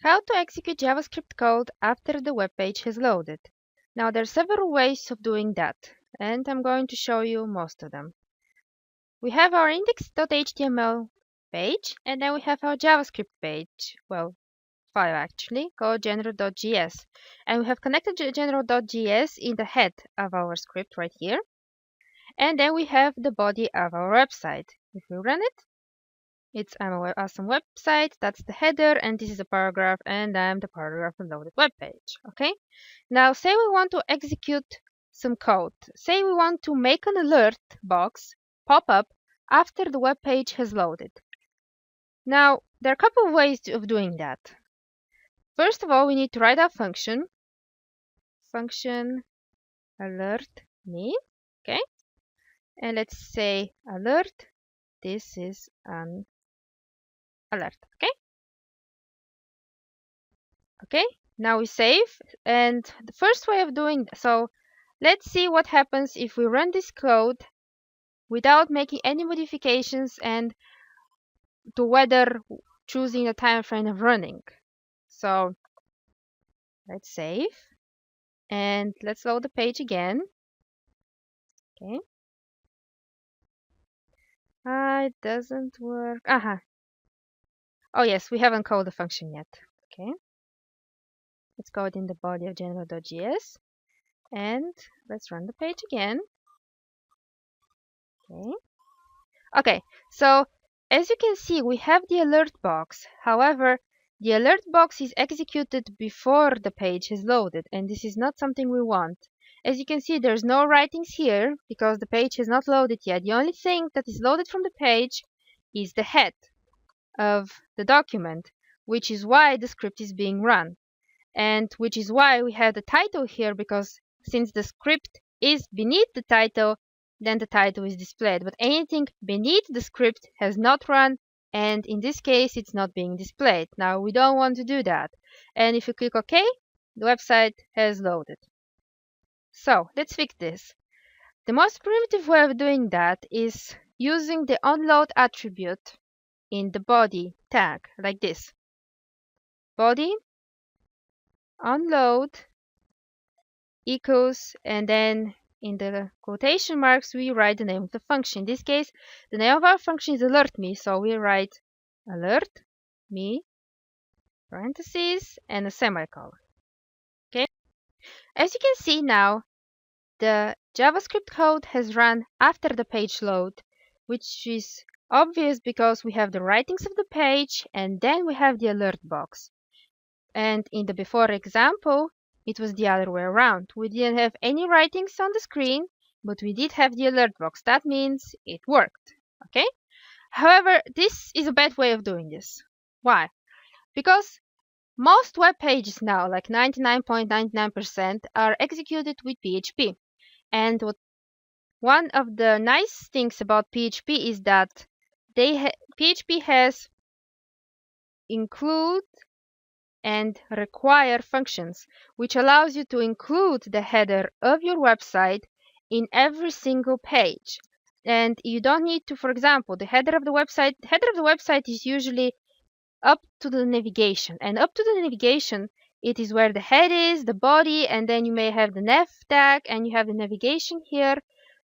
How to execute JavaScript code after the web page has loaded. Now there are several ways of doing that, and I'm going to show you most of them. We have our index.html page, and then we have our JavaScript page, well, file actually, called general.js. And we have connected general.js in the head of our script right here. And then we have the body of our website. If we run it, it's I'm a awesome website, that's the header, and this is a paragraph, and I'm the paragraph of the loaded web page. Okay? Now say we want to execute some code. Say we want to make an alert box pop up after the web page has loaded. Now there are a couple of ways of doing that. First of all, we need to write our function alert me, okay? And let's say alert, this is an alert, okay? Okay, now we save, and the first way of doing so, let's see what happens if we run this code without making any modifications and to whether choosing the time frame of running. So let's save and let's load the page again. Okay. It doesn't work. Oh yes, we haven't called the function yet. Okay. Let's code in the body of general.js and let's run the page again. Okay, so as you can see, we have the alert box. However, the alert box is executed before the page is loaded, and this is not something we want. As you can see, there's no writings here because the page is not loaded yet. The only thing that is loaded from the page is the head of the document, which is why the script is being run, and which is why we have the title here, because since the script is beneath the title, then the title is displayed. But anything beneath the script has not run, and in this case, it's not being displayed. Now, we don't want to do that. And if you click OK, the website has loaded. So, let's fix this. The most primitive way of doing that is using the onload attribute in the body tag, like this. Body onload equals, and then in the quotation marks we write the name of the function. In this case, the name of our function is alert me, so we write alert me parentheses and a semicolon. Okay, as you can see now, the JavaScript code has run after the page load, which is obvious because we have the writings of the page and then we have the alert box. And in the before example, it was the other way around. We didn't have any writings on the screen, but we did have the alert box. That means it worked. Okay? However, this is a bad way of doing this. Why? Because most web pages now, like 99.99%, are executed with PHP. And one of the nice things about PHP is that PHP has include and require functions, which allows you to include the header of your website in every single page. And you don't need to, for example, the header of the website is usually up to the navigation. And up to the navigation, it is where the head is, the body, and then you may have the nav tag, and you have the navigation here.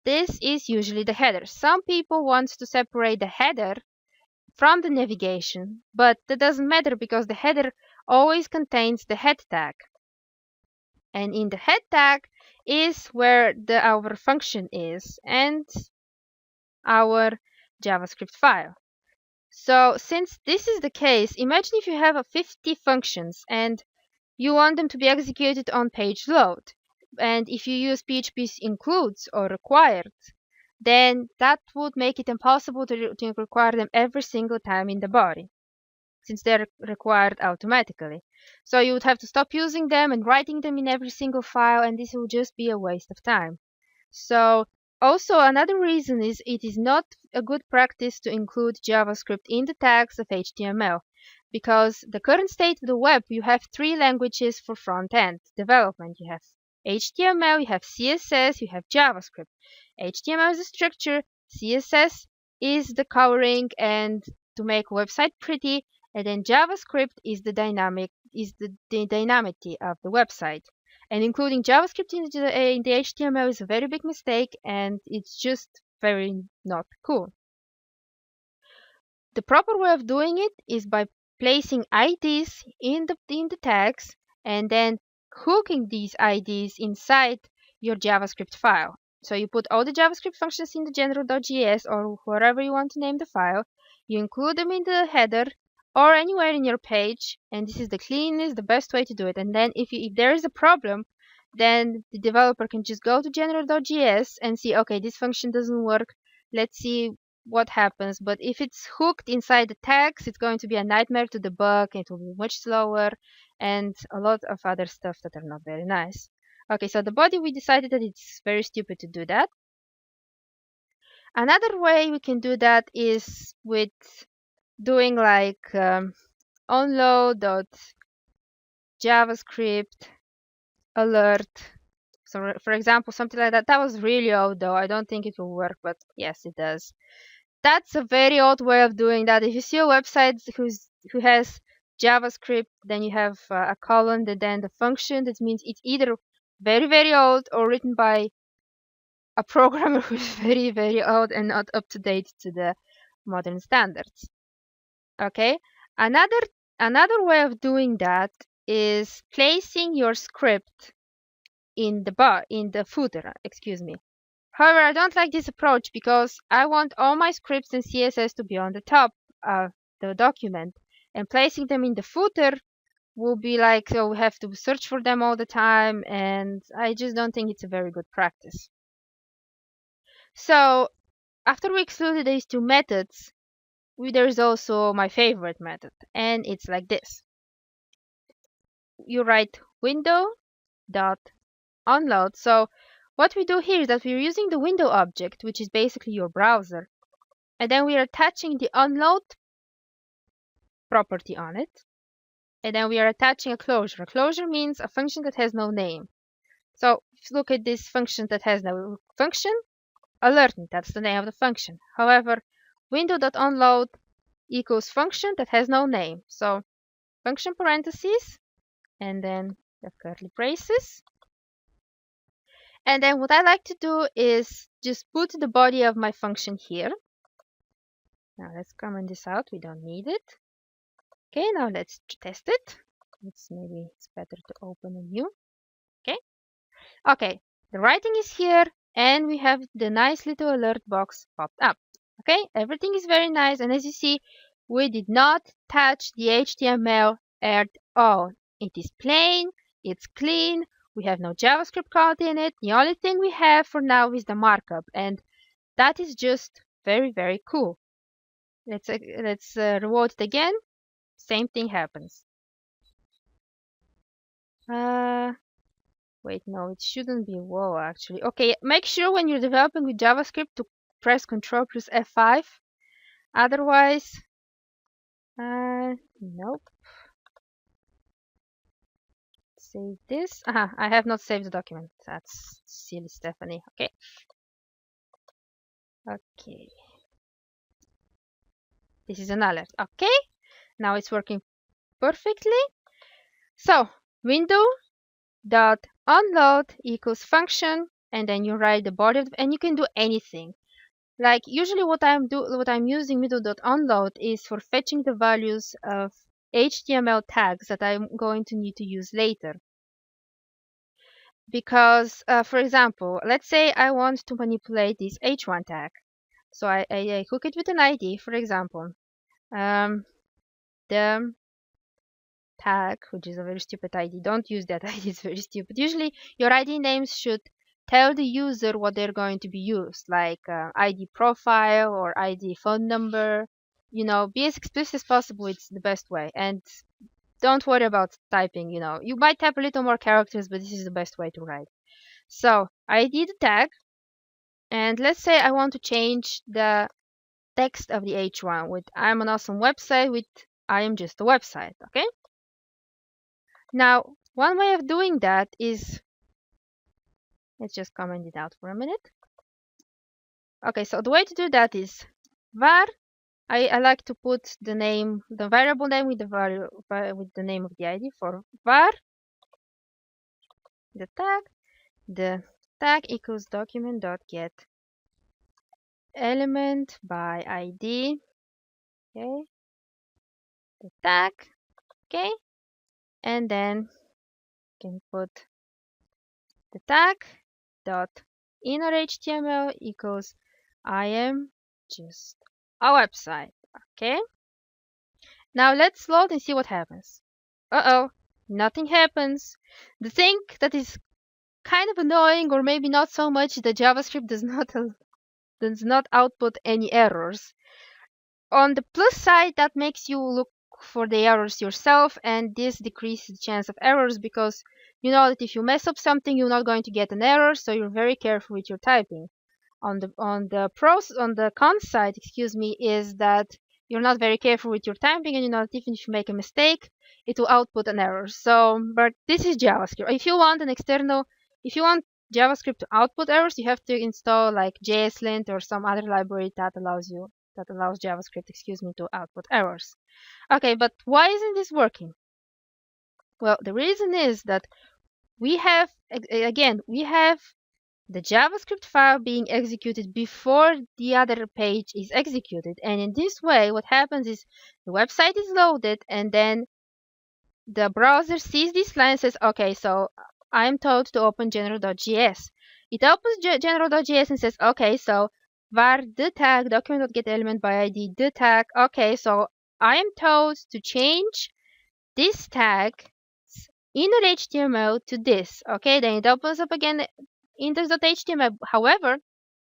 This is usually the header. Some people want to separate the header from the navigation, but that doesn't matter because the header always contains the head tag. And in the head tag is where our function is and our JavaScript file. So since this is the case, imagine if you have 50 functions and you want them to be executed on page load. And if you use PHP's includes or required, then that would make it impossible to require them every single time in the body, since they're required automatically. So you would have to stop using them and writing them in every single file, and this will just be a waste of time. So also another reason is it is not a good practice to include JavaScript in the tags of HTML, because the current state of the web, you have 3 languages for front-end development. You have HTML, you have CSS, you have JavaScript. HTML is the structure, CSS is the coloring and to make a website pretty, And then JavaScript is the dynamicity of the website. And including JavaScript in the HTML is a very big mistake, and it's just very not cool. The proper way of doing it is by placing IDs in the tags and then hooking these IDs inside your JavaScript file. So you put all the JavaScript functions in the general.js or wherever you want to name the file. You include them in the header or anywhere in your page, and this is the cleanest, the best way to do it. And then if there is a problem, then the developer can just go to general.js and see, okay, this function doesn't work. Let's see what happens. But if it's hooked inside the tags, it's going to be a nightmare to debug. It will be much slower and a lot of other stuff that are not very nice. Okay, so the body, we decided that it's very stupid to do that. Another way we can do that is with doing like onload.javascript alert. So for example, something like that. That was really old though. I don't think it will work, but yes, it does. That's a very old way of doing that. If you see a website who has JavaScript, then you have a colon and then the function. That means it's either very, very old or written by a programmer who's very, very old and not up to date to the modern standards. Okay. Another way of doing that is placing your script in the footer, excuse me. However, I don't like this approach because I want all my scripts and CSS to be on the top of the document, and placing them in the footer will be like, so we have to search for them all the time, and I just don't think it's a very good practice. So after we excluded these two methods, there's also my favorite method, and it's like this. You write window.onload. So what we do here is that we're using the window object, which is basically your browser, and then we are attaching the onload property on it, and then we are attaching a closure. A closure means a function that has no name. So if you look at this function that has no function, alert me, that's the name of the function. However, window.onload equals function that has no name. So function parentheses, and then the curly braces. And then what I like to do is just put the body of my function here. Now let's comment this out, we don't need it. Okay, now let's test it. Maybe it's better to open a new. Okay, the writing is here and we have the nice little alert box popped up. Okay, everything is very nice, and as you see, we did not touch the HTML at all. It is plain, it's clean, we have no JavaScript code in it. The only thing we have for now is the markup, and that is just very, very cool. Let's reload it again. Same thing happens. Wait, no, it shouldn't be whoa actually. Okay, make sure when you're developing with JavaScript to press Ctrl plus F5. Otherwise, nope. Save this. I have not saved the document. That's silly, Stephanie. Okay. Okay. This is an alert. Okay. Now it's working perfectly. So, window.onload equals function, and then you write the body and you can do anything. Like usually what I'm using window.onload is for fetching the values of HTML tags that I'm going to need to use later. Because, for example, let's say I want to manipulate this h1 tag. So I hook it with an ID, for example. The tag, which is a very stupid ID. Don't use that ID, it's very stupid. Usually your ID names should tell the user what they're going to be used, like ID profile or ID phone number. You know, be as explicit as possible, it's the best way. And don't worry about typing, you know. You might type a little more characters, but this is the best way to write. So ID the tag, and let's say I want to change the text of the h1 with I'm an awesome website with I am just a website, okay? Now, one way of doing that is, let's just comment it out for a minute. Okay, so the way to do that is var I like to put the name, the variable name with with the name of the ID for var, the tag equals document.get element by ID. Okay, the tag. Okay, and then you can put the tag dot inner HTML equals I am just a website. Okay, now let's load and see what happens. Uh-oh, nothing happens. The thing that is kind of annoying, or maybe not so much, the JavaScript does not output any errors. On the plus side, that makes you look for the errors yourself, and this decreases the chance of errors because you know that if you mess up something, you're not going to get an error, so you're very careful with your typing. On the con side, excuse me, is that you're not very careful with your typing, and you know that even if you make a mistake, it will output an error. So, but this is JavaScript. If you want JavaScript to output errors, you have to install like JSLint or some other library that allows JavaScript, excuse me, to output errors. Okay, but why isn't this working? Well, the reason is that we have the JavaScript file being executed before the other page is executed. And in this way, what happens is the website is loaded and then the browser sees this line and says, okay, so I'm told to open general.js. It opens general.js and says, okay, so var the tag document.getElement by ID the tag. Okay, so I am told to change this tag inner HTML to this. Okay, then it opens up again index.html. However,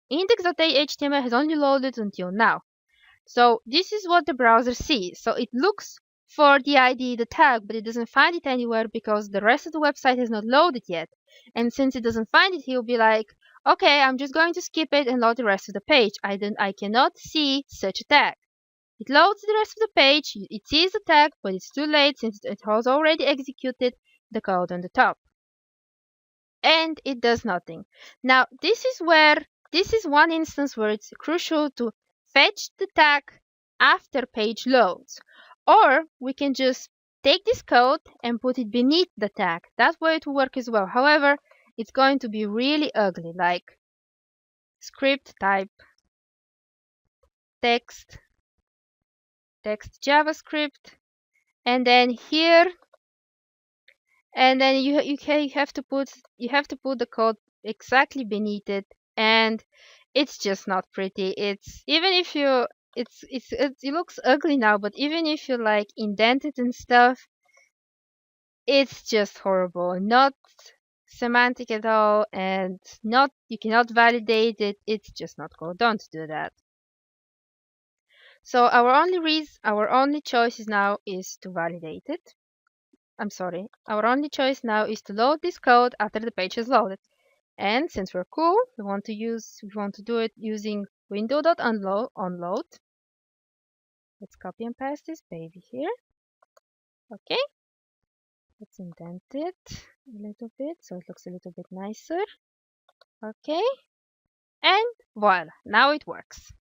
index.html has only loaded until now. So this is what the browser sees. So it looks for the ID, the tag, but it doesn't find it anywhere because the rest of the website has not loaded yet. And since it doesn't find it, he'll be like, okay, I'm just going to skip it and load the rest of the page. I cannot see such a tag. It loads the rest of the page, it sees the tag, but it's too late since it has already executed the code on the top. And it does nothing. Now, this is one instance where it's crucial to fetch the tag after page loads. Or we can just take this code and put it beneath the tag. That way it will work as well. However, it's going to be really ugly, like script type text JavaScript, and then here, and then you have to put the code exactly beneath it, and it's just not pretty. It's even if you it looks ugly now, but even if you like indent it and stuff, it's just horrible. Not semantic at all, and not you cannot validate it. It's just not cool. Don't do that. So our only choice now is to validate it. I'm sorry. Our only choice now is to load this code after the page is loaded. And since we're cool, we want to do it using window.onload. Let's copy and paste this baby here. Okay. Let's indent it a little bit so it looks a little bit nicer. Okay. And voila, now it works.